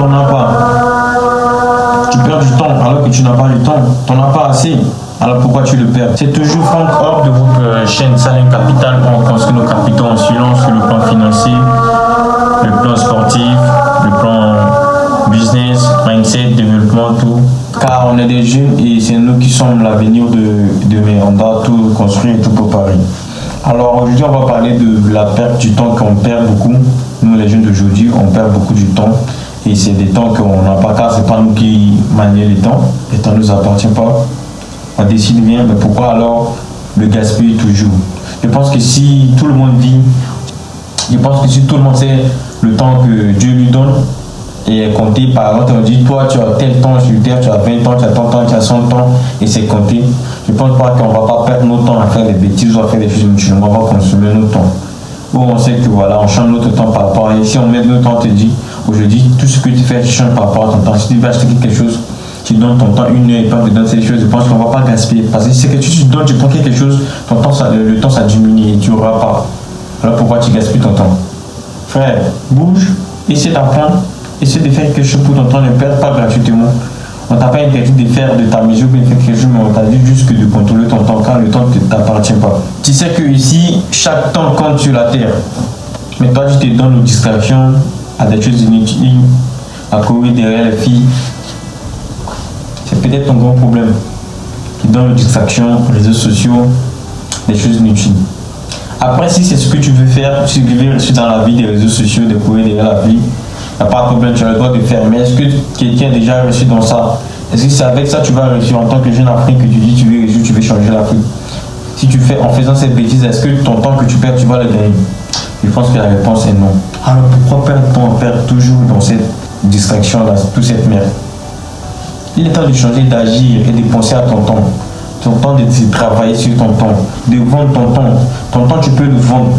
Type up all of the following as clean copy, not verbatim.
t'en as pas. Tu perds du temps alors que tu n'as pas le temps. T'en as pas assez. Alors pourquoi tu le perds? C'est toujours Franck Hop de votre chaîne Salin Capital où on construit nos capitaux en silence sur le plan financier, le plan sportif, le plan business, mindset, développement, tout. Car on est des jeunes et c'est nous qui sommes l'avenir de demain. On doit tout construire et tout préparer. Alors aujourd'hui, on va parler de la perte du temps qu'on perd beaucoup. Nous, les jeunes d'aujourd'hui, on perd beaucoup du temps. Et c'est des temps qu'on n'a pas, car c'est pas nous qui manions les temps. Les temps ne nous appartient pas. On décide bien, mais pourquoi alors le gaspiller toujours? Je pense que si tout le monde vit, je pense que si tout le monde sait le temps que Dieu lui donne et est compté, par exemple, on dit toi tu as tel temps sur terre, tu as 20 ans, tu as 30 ans, tu as 100 ans et c'est compté. Je ne pense pas qu'on ne va pas perdre notre temps à faire des bêtises ou à faire des choses inutiles. On va consommer notre temps. Où on sait que voilà, on change notre temps par rapport à. Et si on met notre temps, on te dit aujourd'hui, tout ce que tu fais, tu changes par rapport à ton temps. Si tu veux acheter quelque chose, tu donnes ton temps, une heure et pas te donner ces choses, je pense qu'on ne va pas gaspiller. Parce que c'est que tu donnes, tu prends quelque chose, ton temps, le temps ça diminue et tu n'auras pas. Alors pourquoi tu gaspilles ton temps? Frère, bouge, essaie d'apprendre, essaie de faire quelque chose pour ton temps, ne perds pas gratuitement. On t'a pas interdit de faire de ta mesure, de faire quelque chose, mais on t'a dit juste que de contrôler ton temps, car le temps ne t'appartient pas. Tu sais que ici, chaque temps compte sur la terre. Mais toi, tu te donnes aux distractions, à des choses inutiles, à courir derrière les filles. C'est peut-être ton grand problème. Tu donnes aux distractions, aux réseaux sociaux, des choses inutiles. Après, si c'est ce que tu veux faire, si tu veux rester dans la vie des réseaux sociaux, de courir derrière la vie, il n'y a pas de problème, tu as le droit de faire. Mais est-ce que quelqu'un a déjà réussi dans ça? Est-ce que c'est avec ça que tu vas réussir en tant que jeune Afrique que tu dis tu veux réussir, tu veux changer l'Afrique? Si tu fais en faisant cette bêtise, est-ce que ton temps que tu perds, tu vas le gagner? Je pense que la réponse est non. Alors pourquoi perdre ton temps, perdre toujours dans cette distraction, dans toute cette merde? Il est temps de changer, d'agir et de penser à ton temps. Ton temps de travailler sur ton temps, de vendre ton temps. Ton temps, tu peux le vendre.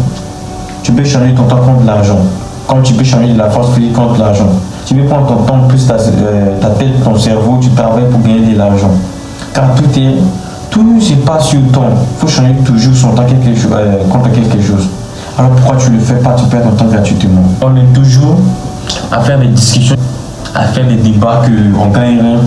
Tu peux changer ton temps contre l'argent. Comme tu peux changer de la force physique contre l'argent. Tu peux prendre ton temps, plus ta tête, ton cerveau, tu travailles pour gagner de l'argent. Car tout c'est pas sur le temps. Il faut changer toujours son temps contre quelque chose. Alors pourquoi tu ne le fais pas, tu perds ton temps gratuitement? On est toujours à faire des discussions, à faire des débats qu'on gagne rien.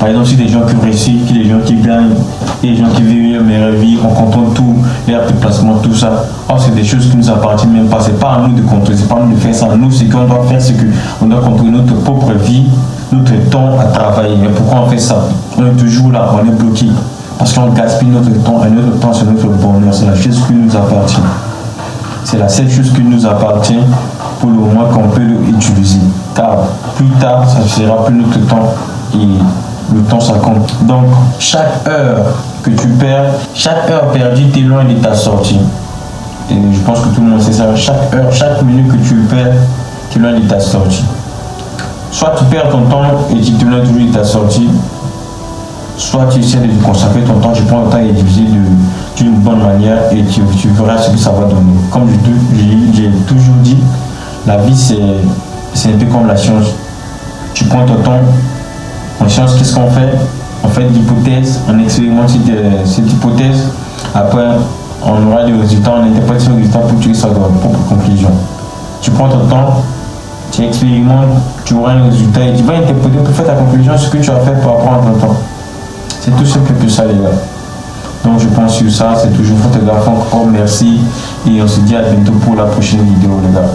Par exemple, si des gens qui réussissent, des gens qui gagnent, des gens qui vivent une meilleure vie, on contrôle tout, les déplacements, tout ça. Or, c'est des choses qui nous appartiennent même pas. C'est pas à nous de contrôler, c'est pas à nous de faire ça. Nous, ce qu'on doit faire, c'est qu'on doit contrôler notre propre vie, notre temps à travailler. Mais pourquoi on fait ça? On est toujours là, on est bloqué. Parce qu'on gaspille notre temps et notre temps, c'est notre bonheur. C'est la chose qui nous appartient. C'est la seule chose qui nous appartient pour le moment qu'on peut l'utiliser. Car plus tard, ça ne sera plus notre temps et le temps ça compte. Donc, chaque heure que tu perds, chaque heure perdue t'éloigne de ta sortie. Et je pense que tout le monde sait ça. Chaque heure, chaque minute que tu perds t'éloigne de ta sortie. Soit tu perds ton temps et tu t'éloignes toujours de ta sortie, soit tu essaies de consacrer ton temps, tu prends le temps et diviser d'une bonne manière et tu verras ce que ça va donner. Comme j'ai toujours dit, la vie c'est un peu comme la science. Tu prends ton temps. En science, qu'est-ce qu'on fait? On fait l'hypothèse, on expérimente cette hypothèse. Après, on aura des résultats, on interprète ces résultats pour tirer sa propre conclusion. Tu prends ton temps, tu expérimentes, tu auras un résultat et tu vas interpréter pour faire ta conclusion ce que tu as fait par rapport à ton temps. C'est tout simple que ça, les gars. Donc, je pense sur ça. C'est toujours photographe. Encore merci. Et on se dit à bientôt pour la prochaine vidéo, les gars.